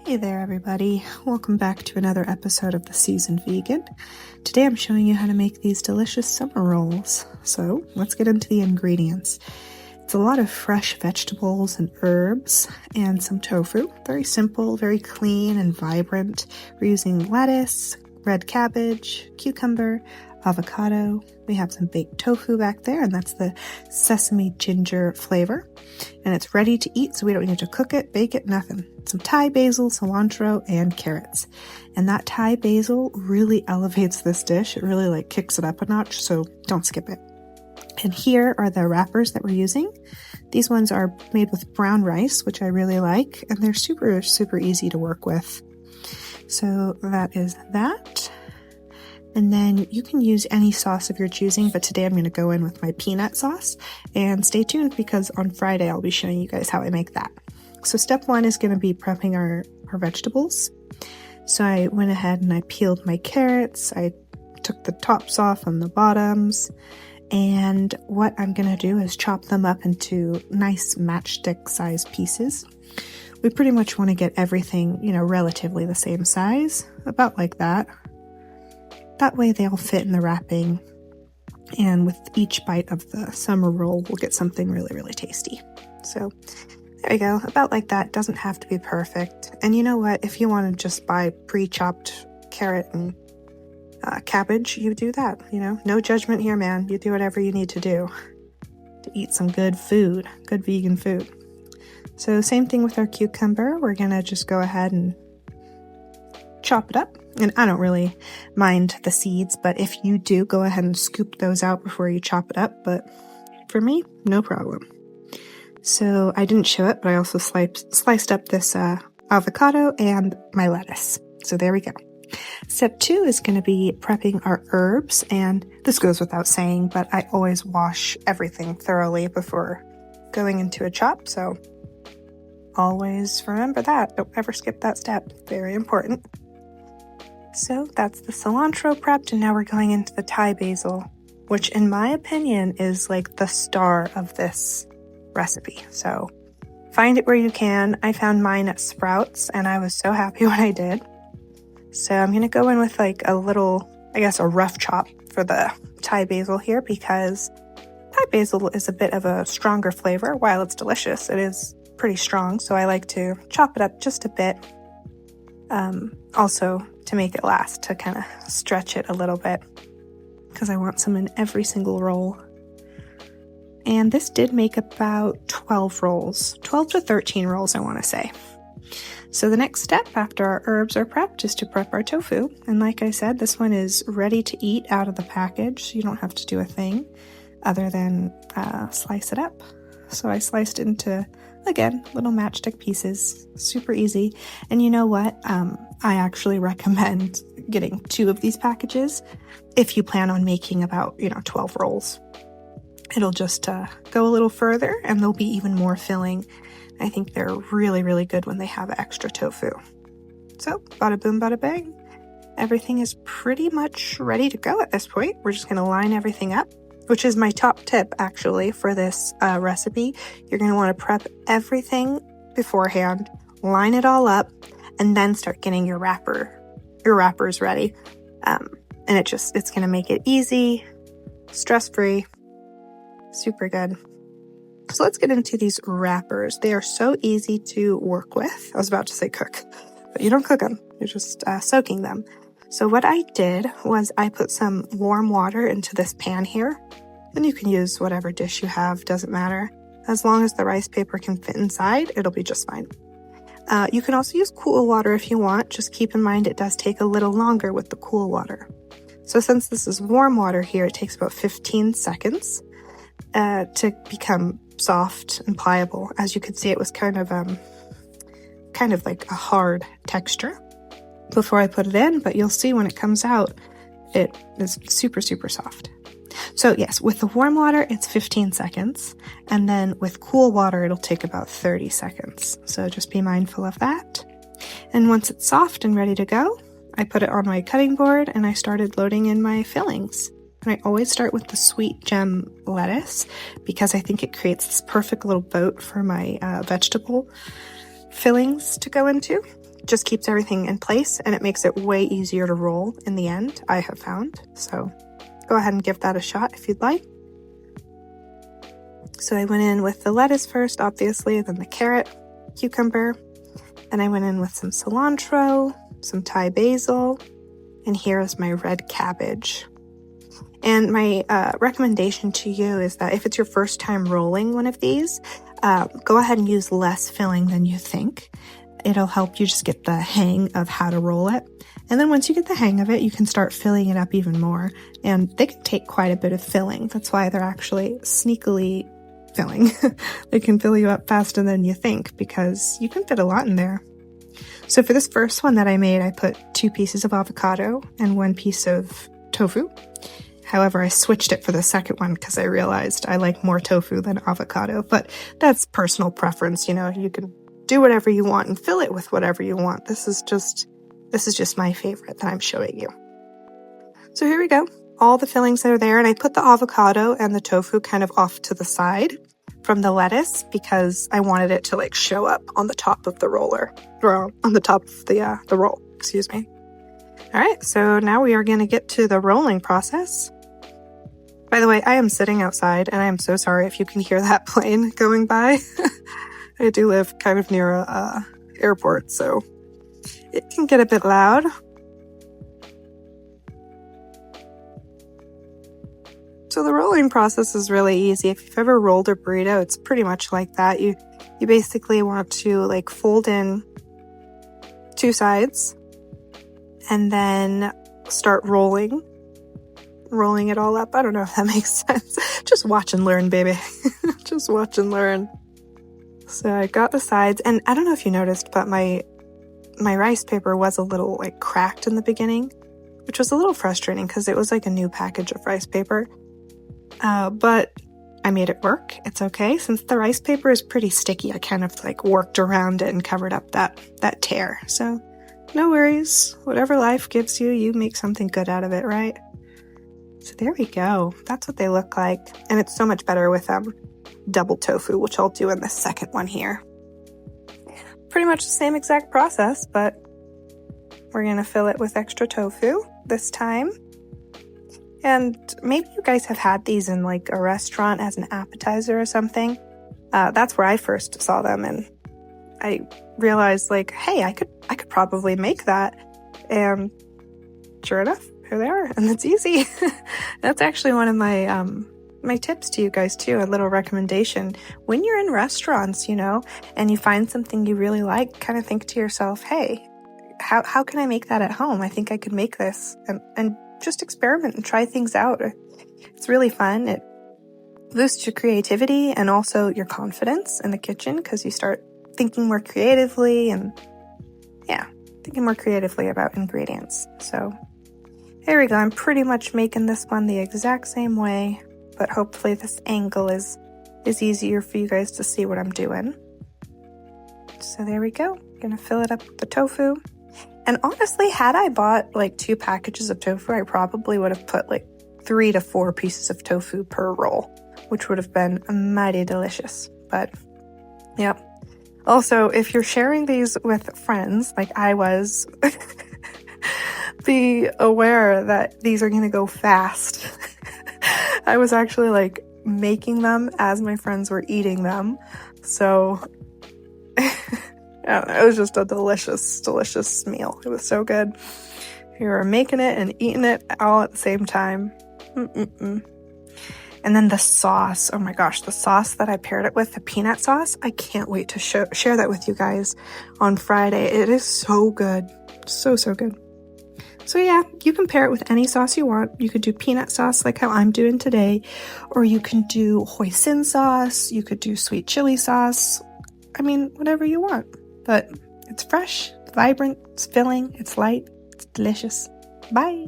Hey there everybody, welcome back to another episode of The Seasoned Vegan. Today I'm showing you how to make these delicious summer rolls. So let's get into the ingredients. It's a lot of fresh vegetables and herbs and some tofu. Very simple, very clean and vibrant. We're using lettuce, red cabbage, cucumber, avocado. We have some baked tofu back there, and that's the sesame ginger flavor. And it's ready to eat, so we don't need to cook it, bake it, nothing. Some Thai basil, cilantro, and carrots. And that Thai basil really elevates this dish. It really kicks it up a notch, so don't skip it. And here are the wrappers that we're using. These ones are made with brown rice, which I really like, and they're super, super easy to work with. So that is that. And then you can use any sauce of your choosing, but today I'm going to go in with my peanut sauce. And stay tuned because on Friday I'll be showing you guys how I make that. So step one is going to be prepping our vegetables. So I went ahead and I peeled my carrots. I took the tops off and the bottoms. And what I'm going to do is chop them up into nice matchstick size pieces. We pretty much want to get everything, relatively the same size, about like that. That way they all fit in the wrapping, and with each bite of the summer roll, we'll get something really, really tasty. So there we go, about like that. Doesn't have to be perfect. And you know what? If you want to just buy pre-chopped carrot and cabbage, you do that, No judgment here, man. You do whatever you need to do to eat some good food, good vegan food. So same thing with our cucumber. We're going to just go ahead and chop it up. And I don't really mind the seeds, but if you do, go ahead and scoop those out before you chop it up. But for me, no problem. So I didn't show it, but I also sliced up this avocado and my lettuce. So there we go. Step two is going to be prepping our herbs. And this goes without saying, but I always wash everything thoroughly before going into a chop. So always remember that. Don't ever skip that step. Very important. So that's the cilantro prepped, and now we're going into the Thai basil, which in my opinion is like the star of this recipe. So find it where you can. I found mine at Sprouts, and I was so happy when I did. So I'm going to go in with like a little, a rough chop for the Thai basil here, because Thai basil is a bit of a stronger flavor. While it's delicious, it is pretty strong, so I like to chop it up just a bit. Also to make it last, to kind of stretch it a little bit, because I want some in every single roll. And this did make about 12 rolls, 12 to 13 rolls, I want to say. So the next step after our herbs are prepped is to prep our tofu. And like I said, this one is ready to eat out of the package. So you don't have to do a thing other than slice it up. So I sliced it into, again, little matchstick pieces, super easy. And you know what? I actually recommend getting 2 of these packages if you plan on making about, 12 rolls. It'll just go a little further, and they'll be even more filling. I think they're really, really good when they have extra tofu. So, bada boom, bada bang. Everything is pretty much ready to go at this point. We're just going to line everything up, which is my top tip, actually, for this recipe. You're going to want to prep everything beforehand, line it all up, and then start getting your wrappers ready. And it's going to make it easy, stress-free, super good. So let's get into these wrappers. They are so easy to work with. I was about to say cook, but you don't cook them. You're just soaking them. So what I did was I put some warm water into this pan here, and you can use whatever dish you have, doesn't matter. As long as the rice paper can fit inside, it'll be just fine. You can also use cool water if you want. Just keep in mind it does take a little longer with the cool water. So since this is warm water here, it takes about 15 seconds to become soft and pliable. As you can see, it was kind of like a hard texture before I put it in, but you'll see when it comes out, it is super, super soft. So yes, with the warm water, it's 15 seconds. And then with cool water, it'll take about 30 seconds. So just be mindful of that. And once it's soft and ready to go, I put it on my cutting board and I started loading in my fillings. And I always start with the sweet gem lettuce because I think it creates this perfect little boat for my vegetable fillings to go into. just keeps everything in place, and it makes it way easier to roll in the end, I have found. So go ahead and give that a shot if you'd like. So I went in with the lettuce first, obviously, then the carrot, cucumber. Then I went in with some cilantro, some Thai basil, and here is my red cabbage. And my recommendation to you is that if it's your first time rolling one of these, go ahead and use less filling than you think. It'll help you just get the hang of how to roll it. And then once you get the hang of it, you can start filling it up even more. And they can take quite a bit of filling. That's why they're actually sneakily filling. They can fill you up faster than you think because you can fit a lot in there. So for this first one that I made, I put 2 pieces of avocado and 1 piece of tofu. However, I switched it for the second one because I realized I like more tofu than avocado, but that's personal preference. You know, you can do whatever you want and fill it with whatever you want. This is just my favorite that I'm showing you. So here we go. All the fillings are there, and I put the avocado and the tofu kind of off to the side from the lettuce because I wanted it to like show up on the top of the roller, or on the top of the roll, excuse me. All right, so now we are going to get to the rolling process. By the way, I am sitting outside, and I am so sorry if you can hear that plane going by. I do live kind of near a airport, so it can get a bit loud. So the rolling process is really easy. If you've ever rolled a burrito, it's pretty much like that. You basically want to like fold in 2 sides and then start rolling it all up. I don't know if that makes sense. Just watch and learn, baby. Just watch and learn. So I got the sides, and I don't know if you noticed, but my rice paper was a little like cracked in the beginning, which was a little frustrating because it was like a new package of rice paper. But I made it work. It's okay. Since the rice paper is pretty sticky, I kind of like worked around it and covered up that tear. So no worries. Whatever life gives you, you make something good out of it, right? So there we go. That's what they look like. And it's so much better with double tofu, which I'll do in the second one here. Pretty much the same exact process, but we're going to fill it with extra tofu this time. And maybe you guys have had these in like a restaurant as an appetizer or something. That's where I first saw them, and I realized like, hey, I could probably make that. And sure enough, here they are, and it's easy. That's actually one of my my tips to you guys too, a little recommendation. When you're in restaurants, you know, and you find something you really like, kind of think to yourself, hey, how can I make that at home? I think I could make this, and just experiment and try things out. It's really fun. It boosts your creativity and also your confidence in the kitchen because you start thinking more creatively and thinking more creatively about ingredients. So there we go. I'm pretty much making this one the exact same way, but hopefully this angle is easier for you guys to see what I'm doing. So there we go. I'm gonna fill it up with the tofu. And honestly, had I bought like 2 packages of tofu, I probably would have put like 3 to 4 pieces of tofu per roll, which would have been mighty delicious. But yeah. Also, if you're sharing these with friends, like I was, be aware that these are going to go fast. I was actually like making them as my friends were eating them. So I don't know, it was just a delicious meal. It was so good. We were making it and eating it all at the same time. And then the sauce, oh my gosh, the sauce that I paired it with, the peanut sauce, I can't wait to share that with you guys on Friday. It is so good. So good. So yeah, you can pair it with any sauce you want. You could do peanut sauce like how I'm doing today, or you can do hoisin sauce, you could do sweet chili sauce. I mean, whatever you want. But it's fresh, it's vibrant, it's filling, it's light, it's delicious. Bye!